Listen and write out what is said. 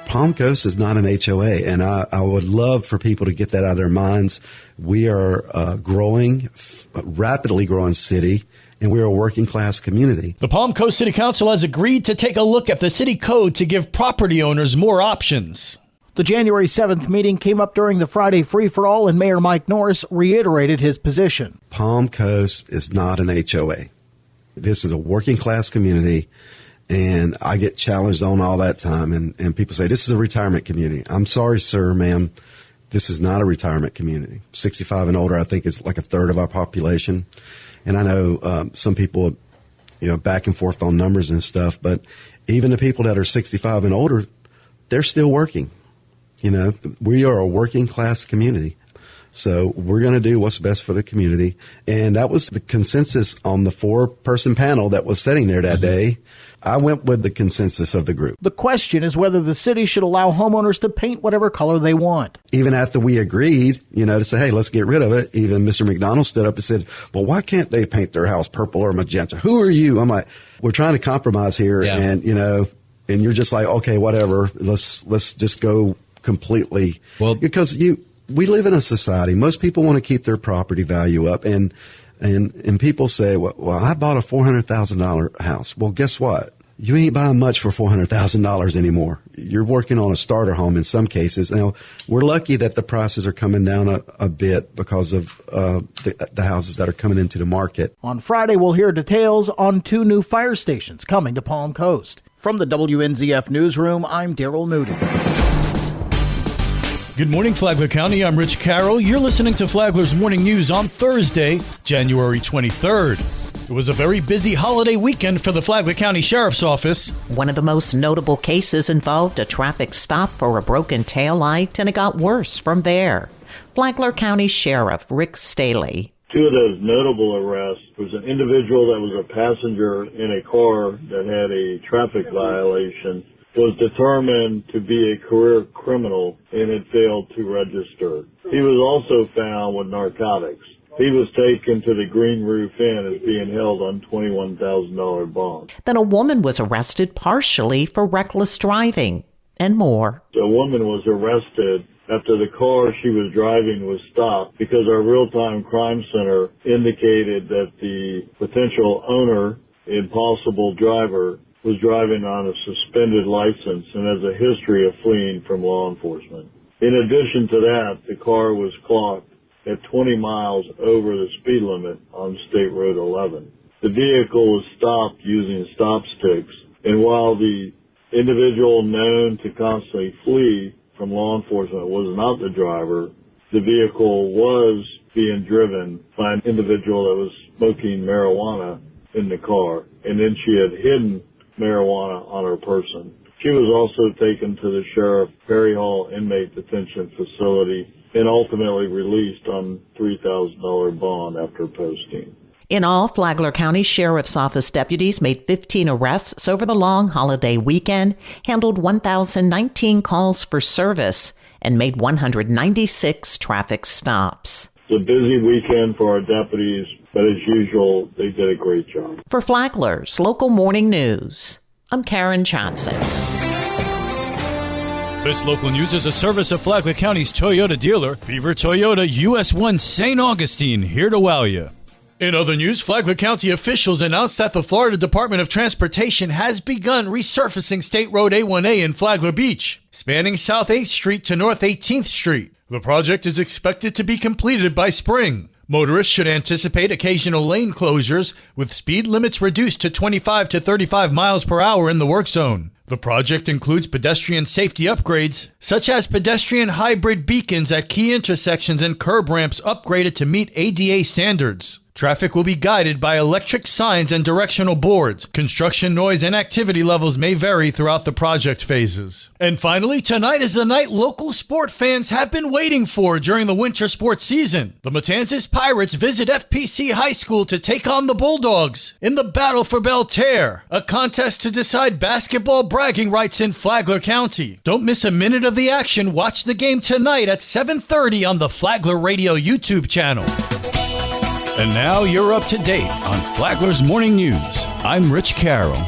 Palm Coast is not an HOA, and I would love for people to get that out of their minds. We are a rapidly growing city, and we're a working class community. The Palm Coast City Council has agreed to take a look at the city code to give property owners more options. The January 7th meeting came up during the Friday free-for-all, and Mayor Mike Norris reiterated his position. Palm Coast is not an HOA. This is a working class community, and I get challenged on all that time, and people say, this is a retirement community. I'm sorry, sir, ma'am. This is not a retirement community. 65 and older, I think, is like a third of our population. And I know some people, back and forth on numbers and stuff, but even the people that are 65 and older, they're still working. We are a working class community. So we're going to do what's best for the community. And that was the consensus on the 4-person panel that was sitting there that day. I went with the consensus of the group. The question is whether the city should allow homeowners to paint whatever color they want. Even after we agreed, to say, hey, let's get rid of it, even Mr. McDonald stood up and said, well, why can't they paint their house purple or magenta? Who are you? I'm like, we're trying to compromise here. Yeah. And, and you're just like, okay, whatever. Let's just go completely. Well, because we live in a society. Most people want to keep their property value up, and people say, well, I bought a $400,000 house. Well, guess what? You ain't buying much for $400,000 anymore. You're working on a starter home in some cases. Now, we're lucky that the prices are coming down a bit because of the houses that are coming into the market. On Friday, we'll hear details on 2 new fire stations coming to Palm Coast. From the WNZF Newsroom, I'm Daryl Moody. Good morning, Flagler County. I'm Rich Carroll. You're listening to Flagler's Morning News on Thursday, January 23rd. It was a very busy holiday weekend for the Flagler County Sheriff's Office. One of the most notable cases involved a traffic stop for a broken taillight, and it got worse from there. Flagler County Sheriff Rick Staley. 2 of those notable arrests was an individual that was a passenger in a car that had a traffic violation, was determined to be a career criminal, and had failed to register. He was also found with narcotics. He was taken to the Green Roof Inn as being held on $21,000 bond. Then a woman was arrested partially for reckless driving, and more. A woman was arrested after the car she was driving was stopped because our real-time crime center indicated that the potential owner and possible driver was driving on a suspended license and has a history of fleeing from law enforcement. In addition to that, the car was clocked at 20 miles over the speed limit on State Road 11. The vehicle was stopped using stop sticks, and while the individual known to constantly flee from law enforcement was not the driver, the vehicle was being driven by an individual that was smoking marijuana in the car, and then she had hidden marijuana on her person. She was also taken to the Sheriff Perry Hall Inmate Detention Facility and ultimately released on $3,000 bond after posting. In all, Flagler County Sheriff's Office deputies made 15 arrests over the long holiday weekend, handled 1,019 calls for service, and made 196 traffic stops. It's a busy weekend for our deputies, but as usual, they did a great job. For Flagler's Local Morning News, I'm Karen Johnson. This local news is a service of Flagler County's Toyota dealer, Beaver Toyota, US 1 St. Augustine, here to wow you. In other news, Flagler County officials announced that the Florida Department of Transportation has begun resurfacing State Road A1A in Flagler Beach, spanning South 8th Street to North 18th Street. The project is expected to be completed by spring. Motorists should anticipate occasional lane closures, with speed limits reduced to 25 to 35 miles per hour in the work zone. The project includes pedestrian safety upgrades, such as pedestrian hybrid beacons at key intersections and curb ramps upgraded to meet ADA standards. Traffic will be guided by electric signs and directional boards. Construction noise and activity levels may vary throughout the project phases. And finally, tonight is the night local sport fans have been waiting for during the winter sports season. The Matanzas Pirates visit FPC High School to take on the Bulldogs in the Battle for Belterre, a contest to decide basketball bragging rights in Flagler County. Don't miss a minute of the action. Watch the game tonight at 7:30 on the Flagler Radio YouTube channel. And now you're up to date on Flagler's Morning News. I'm Rich Carroll.